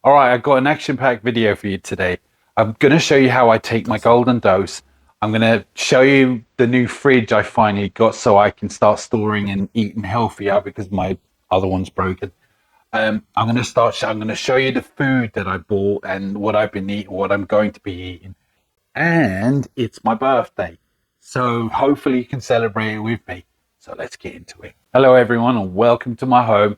All right, I've got an action-packed video for you today. I'm going to show you how I take my golden dose. I'm going to show you the new fridge I finally got so I can start storing and eating healthier because my other one's broken. I'm going to show you the food that I bought and what I've been eating, what I'm going to be eating. And it's my birthday. So hopefully you can celebrate it with me. So let's get into it. Hello, everyone, and welcome to my home.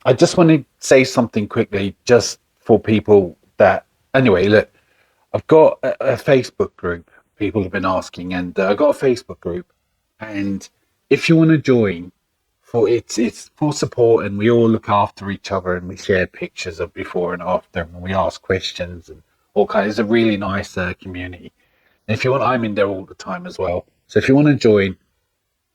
I just want to say something quickly, just for people that. Anyway, look, I've got a Facebook group. People have been asking, and I've got a Facebook group. And if you want to join, it's for support, and we all look after each other, and we share pictures of before and after, and we ask questions and all kinds. It's a really nice community. And if you want, I'm in there all the time as well. So if you want to join,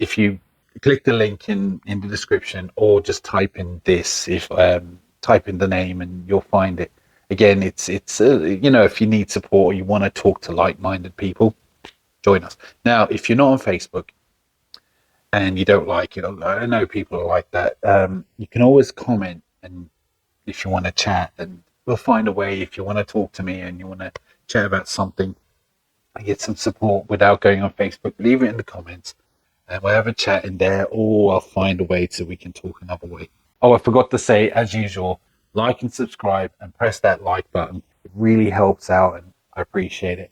if you click the link in the description, or just type in this, if type in the name and you'll find it. Again, it's if you need support or you want to talk to like-minded people, join us. Now, if you're not on Facebook and you don't like it, I know people are like that, you can always comment, and if you want to chat, and we'll find a way. If you want to talk to me and you want to chat about something, I get some support without going on Facebook, leave it in the comments and we'll have a chat in there, or I'll find a way so we can talk another way. Oh, I forgot to say, as usual, like and subscribe and press that like button. It really helps out and I appreciate it.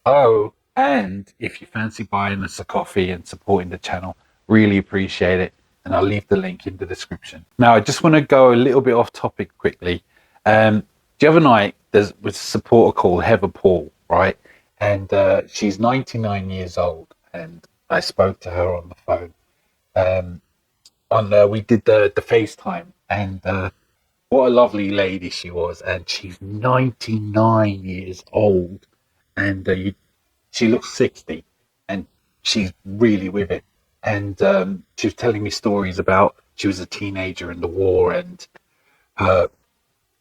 Oh, and if you fancy buying us a coffee and supporting the channel, really appreciate it. And I'll leave the link in the description. Now, I just want to go a little bit off topic quickly. The other night, there was a supporter called Heather Paul, right? And she's 99 years old, and I spoke to her on the phone. We did the FaceTime, and what a lovely lady she was. And she's 99 years old, and she looks 60, and she's really with it. And she was telling me stories about she was a teenager in the war, and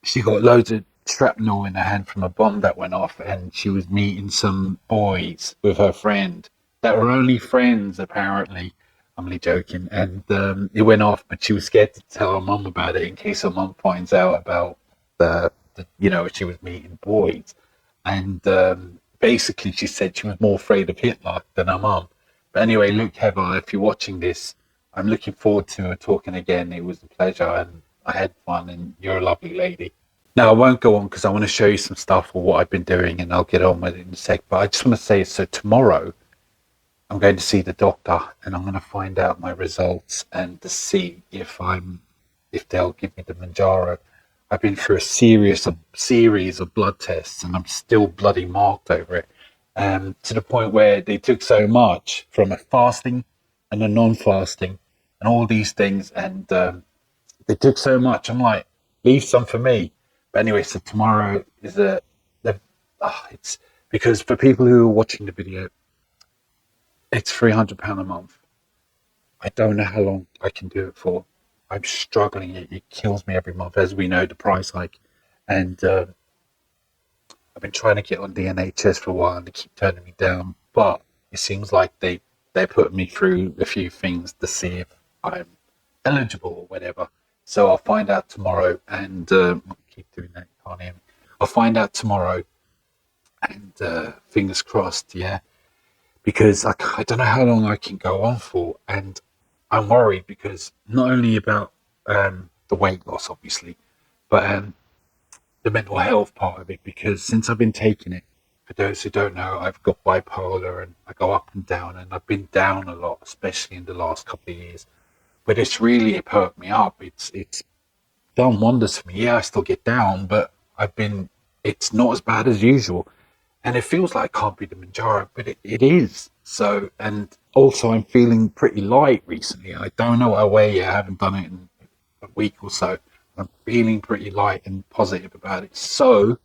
she got loads of shrapnel in her hand from a bomb that went off, and she was meeting some boys with her friend that were only friends, apparently. I'm only joking. And it went off, but she was scared to tell her mum about it in case her mum finds out about she was meeting boys. And basically she said she was more afraid of Hitler than her mum. But anyway, look, Heather, if you're watching this, I'm looking forward to talking again. It was a pleasure, and I had fun, and you're a lovely lady. Now, I won't go on because I want to show you some stuff of what I've been doing, and I'll get on with it in a sec. But I just want to say, so tomorrow I'm going to see the doctor, and I'm going to find out my results and to see if they'll give me the Mounjaro. I've been through a series of blood tests, and I'm still bloody marked over it. To the point where they took so much from a fasting and a non-fasting and all these things, and they took so much. I'm like, leave some for me. But anyway, so tomorrow is it's because for people who are watching the video, it's £300 a month. I don't know how long I can do it for. I'm struggling. It kills me every month, as we know, the price hike. And I've been trying to get on the NHS for a while, and they keep turning me down. But it seems like they're putting me through a few things to see if I'm eligible or whatever. So I'll find out tomorrow, and keep doing that. You can't hear me. I'll find out tomorrow, and fingers crossed, yeah. Because I don't know how long I can go on for, and I'm worried because not only about the weight loss, obviously, but the mental health part of it. Because since I've been taking it, for those who don't know, I've got bipolar, and I go up and down, and I've been down a lot, especially in the last couple of years. But it's really perked me up. It's done wonders for me. Yeah, I still get down, but it's not as bad as usual. And it feels like it can't be the Mounjaro, but it is. So, and also I'm feeling pretty light recently. I don't know what I weigh yet. I haven't done it in a week or so. I'm feeling pretty light and positive about it. So,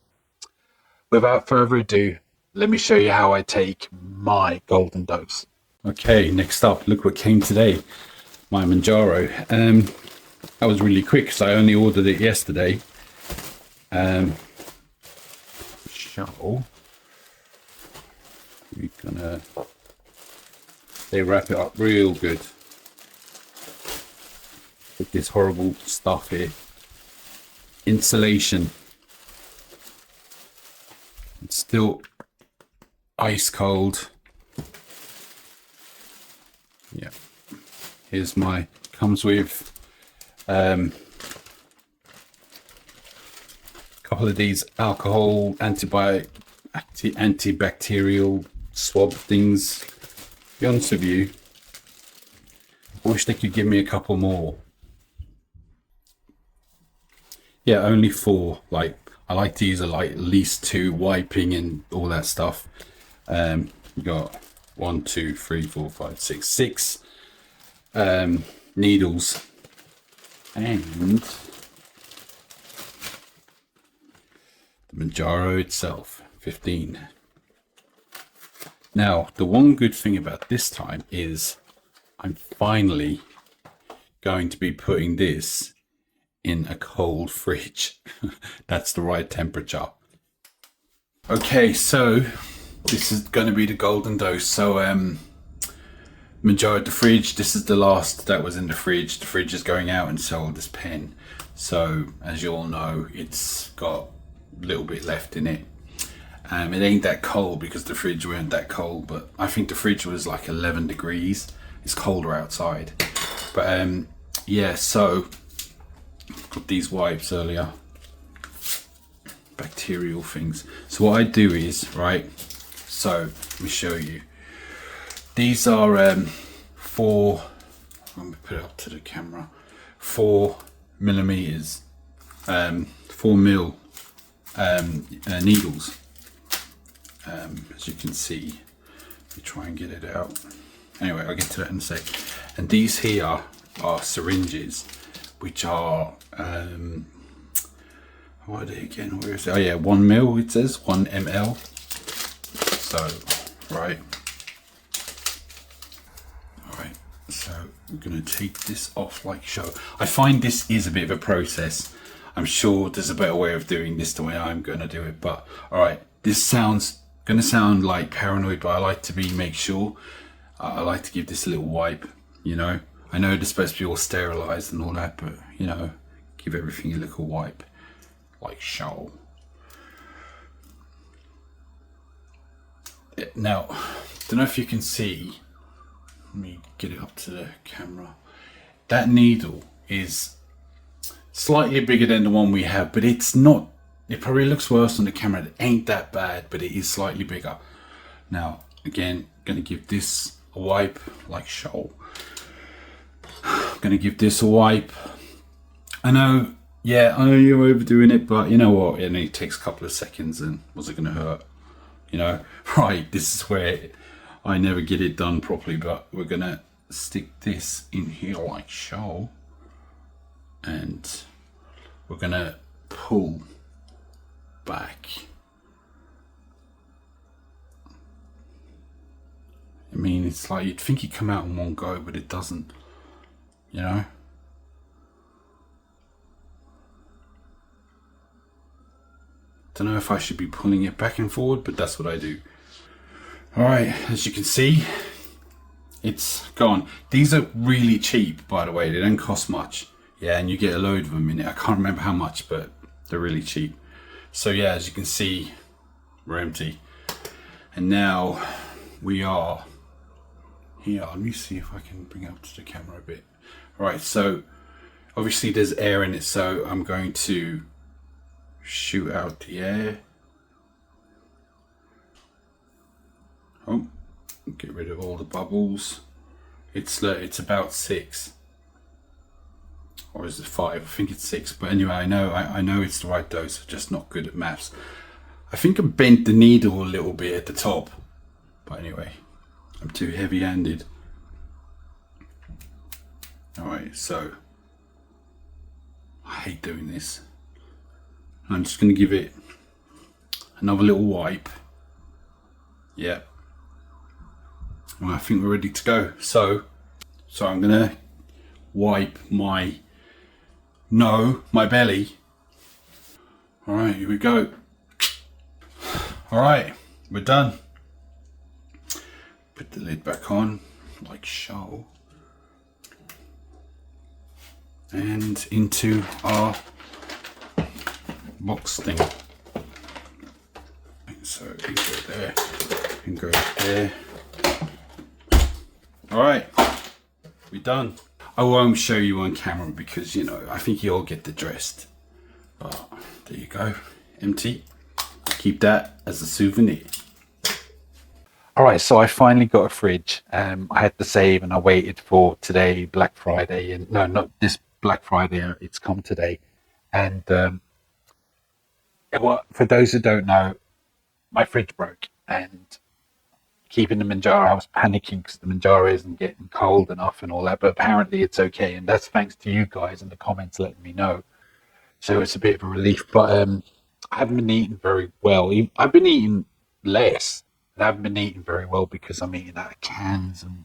without further ado, let me show you how I take my golden dose. Okay, next up, look what came today. My Mounjaro. That was really quick because I only ordered it yesterday. They wrap it up real good with this horrible stuff here. Insulation Still ice cold. Yeah. Here's my, comes with a couple of these alcohol antibacterial swab things. To be honest with you, I wish they could give me a couple more. Yeah, only 4. Like, I like to use at least 2, wiping and all that stuff. You got 1, 2, 3, 4, 5, 6, 6 needles, and the Mounjaro itself, 15. Now, the one good thing about this time is I'm finally going to be putting this in a cold fridge. That's the right temperature. Okay, so this is going to be the golden dose. So Mounjaro, the fridge, this is the last that was in the fridge. The fridge is going out and sold this pen. So as you all know, it's got a little bit left in it. It ain't that cold because the fridge weren't that cold, but I think the fridge was like 11 degrees. It's colder outside. But yeah, so got these wipes earlier, bacterial things. So what I do is, right, so let me show you. These are 4, let me put it up to the camera, 4 millimeters, 4 mil needles. As you can see, let me try and get it out. Anyway, I'll get to that in a sec. And these here are syringes, which are what are they again? Where is it? Oh yeah, 1 mil. It says 1 ml. So right. Alright, so I'm gonna take this off like so. I find this is a bit of a process. I'm sure there's a better way of doing this the way I'm gonna do it, but alright, this gonna sound like paranoid, but I like to make sure. I like to give this a little wipe, you know. I know they're supposed to be all sterilized and all that, but you know, give everything a little wipe like so. Now, don't know if you can see, let me get it up to the camera. That needle is slightly bigger than the one we have, but it's not, it probably looks worse on the camera. It ain't that bad, but it is slightly bigger. Now, again, gonna give this a wipe like so. I'm gonna give this a wipe. I know you're overdoing it, but you know what? It only takes a couple of seconds, and was it gonna hurt? You know, right? This is where I never get it done properly, but we're gonna stick this in here like so, and we're gonna pull back. I mean, it's like you'd think it'd come out in one go, but it doesn't, you know? Don't know if I should be pulling it back and forward, but that's what I do. Alright, as you can see, it's gone. These are really cheap, by the way. They don't cost much. Yeah, and you get a load of them in it. I can't remember how much, but they're really cheap. So yeah, as you can see, we're empty. And now we are here. Let me see if I can bring it up to the camera a bit. Right, so obviously there's air in it, so I'm going to shoot out the air. Oh, get rid of all the bubbles. It's about 6, or is it 5? I think it's 6. But anyway, I know it's the right dose. I'm just not good at maths. I think I bent the needle a little bit at the top, but anyway, I'm too heavy-handed. All right, so I hate doing this. I'm just going to give it another little wipe. Yeah. Well, I think we're ready to go. So I'm going to wipe my belly. All right, here we go. All right, we're done. Put the lid back on like so. And into our box thing. So there, and go there. All right, we're done. I won't show you on camera because, you know, I think you'll get the dressed. But there you go, empty. Keep that as a souvenir. All right, so I finally got a fridge. I had to save and I waited for today, Black Friday, and no, not this Black Friday. It's come today, and well, for those who don't know, my fridge broke, and keeping the Mounjaro, I was panicking because the Mounjaro isn't getting cold enough and all that. But apparently, it's okay, and that's thanks to you guys in the comments letting me know. So it's a bit of a relief. But I haven't been eating very well. I've been eating less. I haven't been eating very well because I'm eating out of cans and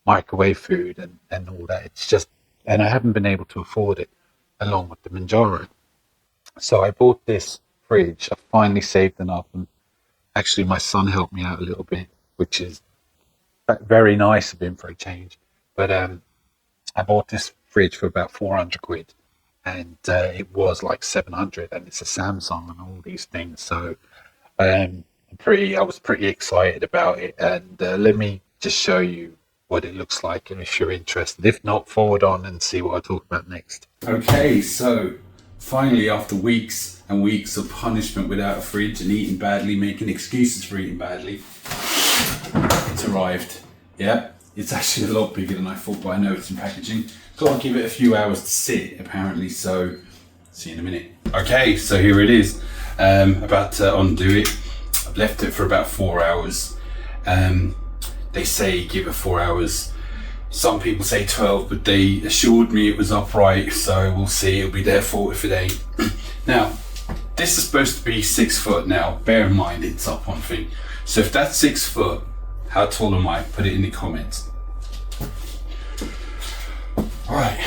microwave food and all that. It's just, and I haven't been able to afford it along with the Mounjaro. So I bought this fridge. I finally saved enough, and actually my son helped me out a little bit, which is very nice of him for a change. But I bought this fridge for about 400 quid, and it was like 700, and it's a Samsung and all these things. So I was pretty excited about it, and let me just show you what it looks like, and if you're interested. If not, forward on and see what I talk about next. Okay, so finally, after weeks and weeks of punishment without a fridge and eating badly, making excuses for eating badly, it's arrived. Yeah, it's actually a lot bigger than I thought, but I know it's in packaging. Got to give it a few hours to sit, apparently, so see you in a minute. Okay, so here it is. About to undo it. I've left it for about 4 hours. They say give it 4 hours. Some people say 12, but they assured me it was upright, so we'll see. It'll be their fault if it ain't. Now, this is supposed to be 6 foot now. Bear in mind, it's up on thing. So if that's 6 foot, how tall am I? Put it in the comments. All right.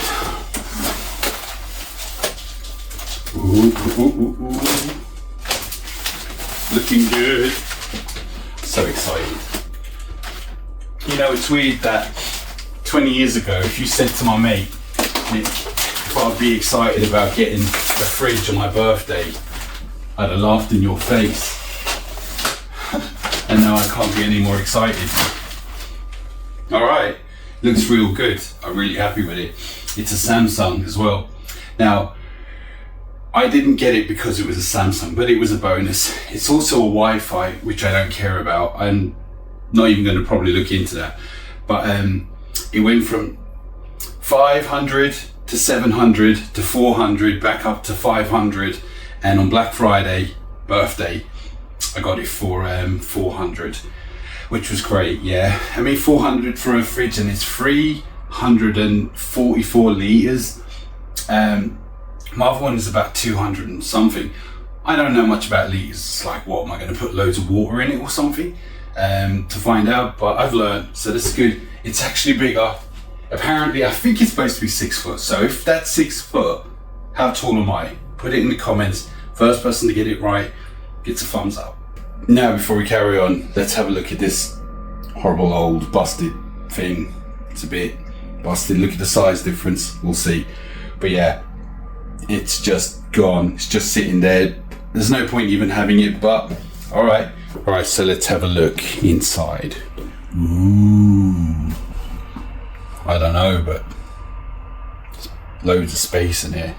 Ooh. Looking good. So excited. You know, it's weird that 20 years ago, if you said to my mate, Nick, if I'd be excited about getting a fridge on my birthday, I'd have laughed in your face. And now I can't be any more excited. All right, looks real good. I'm really happy with it. It's a Samsung as well. Now, I didn't get it because it was a Samsung, but it was a bonus. It's also a Wi-Fi, which I don't care about. I'm not even going to probably look into that. But it went from 500 to 700 to 400, back up to 500. And on Black Friday, birthday, I got it for 400, which was great, yeah. I mean, 400 for a fridge, and it's 344 litres. My other one is about 200 and something. I don't know much about litres. It's like, what, am I going to put loads of water in it or something to find out? But I've learned, so that's good. It's actually bigger. Apparently, I think it's supposed to be 6 foot. So if that's 6 foot, how tall am I? Put it in the comments. First person to get it right gets a thumbs up. Now, before we carry on, let's have a look at this horrible old busted thing. It's a bit busted. Look at the size difference. We'll see. But yeah, it's just gone. It's just sitting there. There's no point even having it, but all right, so let's have a look inside. Ooh, I don't know, but there's loads of space in here,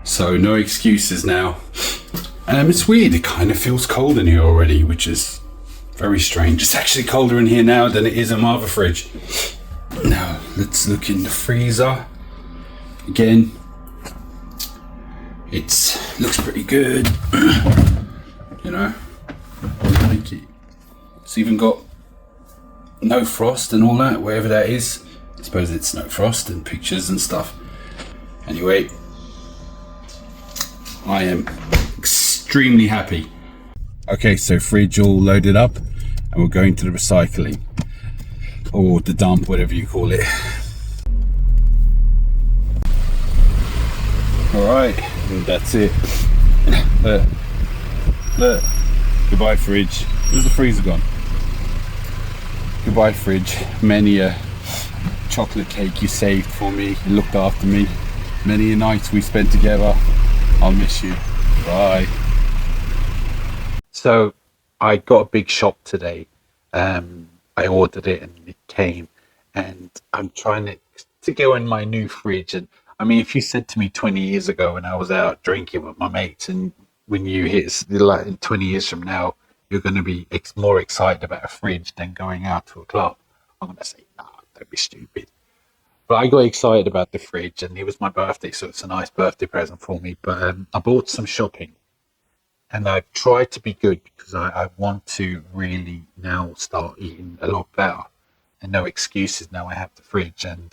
so no excuses now. It's weird, it kind of feels cold in here already, which is very strange. It's actually colder in here now than it is in my other fridge. Now let's look in the freezer again. It looks pretty good. You know, I like it. It's even got no frost and all that, whatever that is. I suppose it's no frost and pictures and stuff. Anyway, I am extremely happy. Okay, so fridge all loaded up, and we're going to the recycling, or the dump, whatever you call it. All right, and that's it. Look. Goodbye, fridge. Where's the freezer gone? Goodbye, fridge. Many a chocolate cake you saved for me, you looked after me. Many a night we spent together. I'll miss you. Bye. So I got a big shop today. I ordered it and it came, and I'm trying to go in my new fridge. And I mean, if you said to me 20 years ago when I was out drinking with my mates, and when you hit like in 20 years from now, you're going to be more excited about a fridge than going out to a club, I'm going to say, nah, don't be stupid. But I got excited about the fridge, and it was my birthday, so it's a nice birthday present for me. But I bought some shopping, and I've tried to be good because I want to really now start eating a lot better. And no excuses now. I have the fridge, and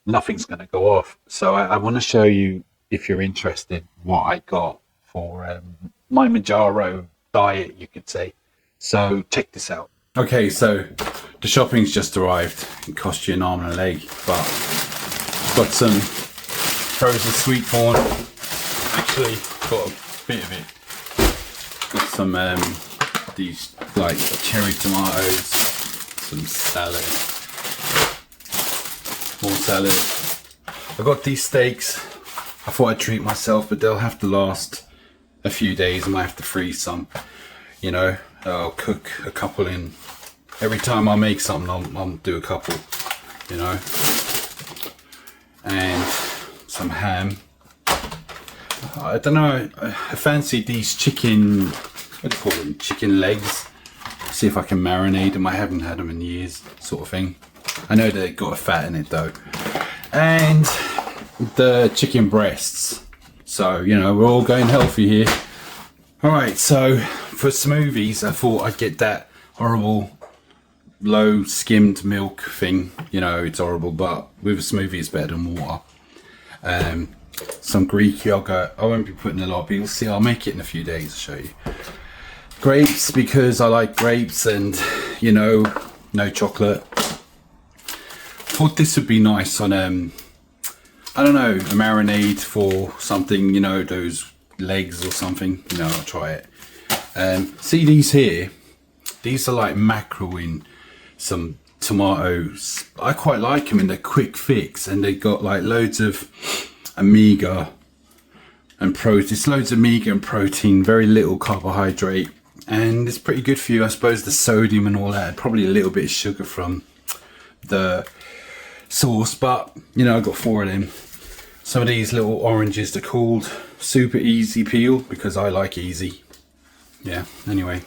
nothing's going to go off. So I want to show you, if you're interested, what I got for my Mounjaro diet, you could say. So check this out. Okay, so the shopping's just arrived. It cost you an arm and a leg, but got some frozen sweet corn. Actually, got a bit of it. Got some these like cherry tomatoes, some salad, more salad. I got these steaks. I thought I'd treat myself, but they'll have to last a few days. I might have to freeze some. You know, I'll cook a couple in. Every time I make something, I'll do a couple, you know. And some ham. I don't know, I fancy these chicken, what do you call them, chicken legs. See if I can marinate them. I haven't had them in years, sort of thing. I know they've got a fat in it though. And the chicken breasts. So, you know, we're all going healthy here. Alright, so for smoothies, I thought I'd get that horrible low skimmed milk thing. You know, it's horrible, but with a smoothie it's better than water. Some Greek yogurt. I won't be putting a lot, but you'll see. I'll make it in a few days. I'll show you. Grapes, because I like grapes, and you know, no chocolate. Thought this would be nice on I don't know, a marinade for something, you know, those legs or something. You know, I'll try it. See these here, these are like mackerel in some tomatoes. I quite like them, and they're quick fix, and they got like loads of omega and protein. It's loads of omega and protein, very little carbohydrate, and it's pretty good for you. I suppose the sodium and all that, probably a little bit of sugar from the sauce, but you know, I got 4 of them. Some of these little oranges, they're called super easy peel because I like easy. Yeah, anyway,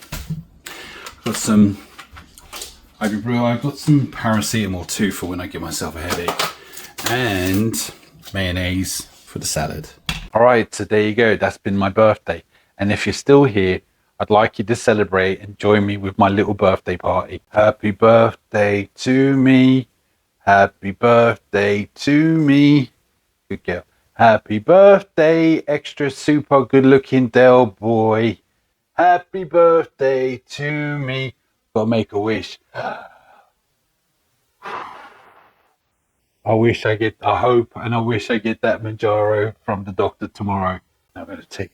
got some ibuprofen. I've got some paracetamol too for when I give myself a headache, and mayonnaise for the salad. All right, so there you go. That's been my birthday, and if you're still here, I'd like you to celebrate and join me with my little birthday party. Happy birthday to me. Happy birthday to me. Good girl. Happy birthday, extra super good looking Del boy. Happy birthday to me. Gotta make a wish. I hope and I wish I get that Mounjaro from the doctor tomorrow. I'm gonna take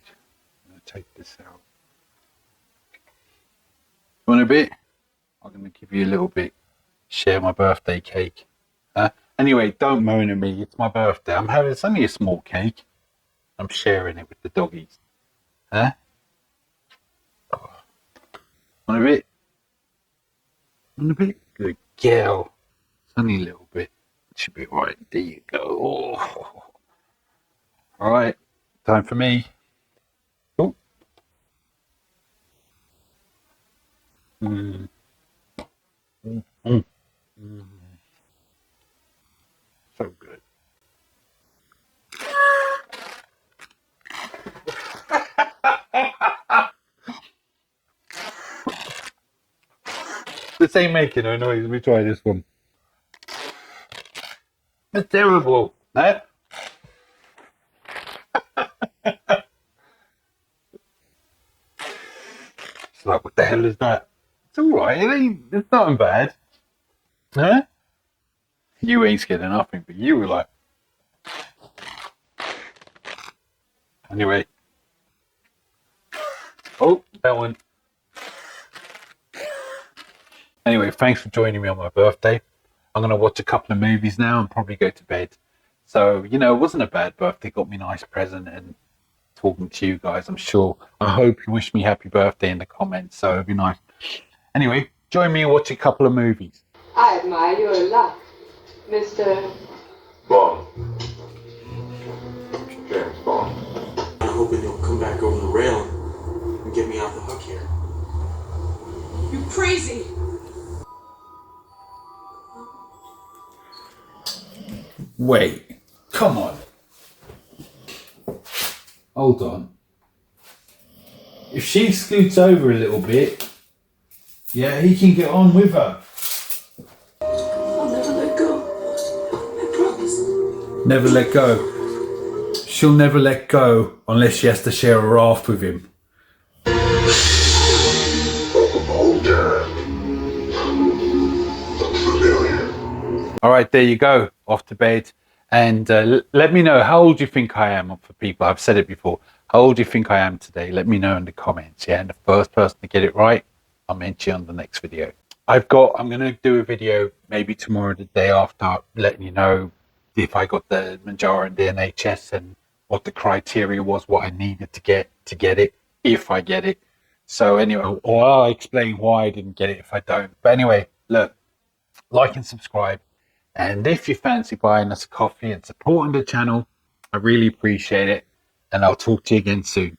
this out. You want a bit? I'm gonna give you a little bit. Share my birthday cake. Anyway, don't moan at me. It's my birthday. It's only a small cake. I'm sharing it with the doggies. Huh? Want a bit? Want a bit? Good girl. It's only a little bit. It should be right. There you go. Oh. All right. Time for me. Oh. Mm. Mm. Mm. Mm. So good. This ain't making no noise. Let me try this one. It's terrible. Eh? It's like, what the hell is that? It's alright. It's not bad. Huh? You ain't scared of nothing, but you were like. Anyway. Oh, that one. Anyway, thanks for joining me on my birthday. I'm going to watch a couple of movies now and probably go to bed. So, you know, it wasn't a bad birthday. Got me a nice present, and talking to you guys, I'm sure. I hope you wish me happy birthday in the comments, so it'd be nice. Anyway, join me and watch a couple of movies. I admire your luck, Mr. Bond. James Bond. I'm hoping you'll come back over the rail and get me off the hook here. You crazy! Wait, come on. Hold on. If she scoots over a little bit, yeah, he can get on with her. I'll never let go. I promise. Never let go. She'll never let go unless she has to share a raft with him. All right, there you go. Off to bed. And let me know, how old you think I am for people. I've said it before. How old do you think I am today? Let me know in the comments. Yeah, and the first person to get it right, I'll mention you on the next video. I'm going to do a video maybe tomorrow, the day after, letting you know if I got the Mounjaro and the NHS and what the criteria was, what I needed to get it, if I get it. So anyway, or I'll explain why I didn't get it if I don't. But anyway, look, like and subscribe. And if you fancy buying us a coffee and supporting the channel, I really appreciate it. And I'll talk to you again soon.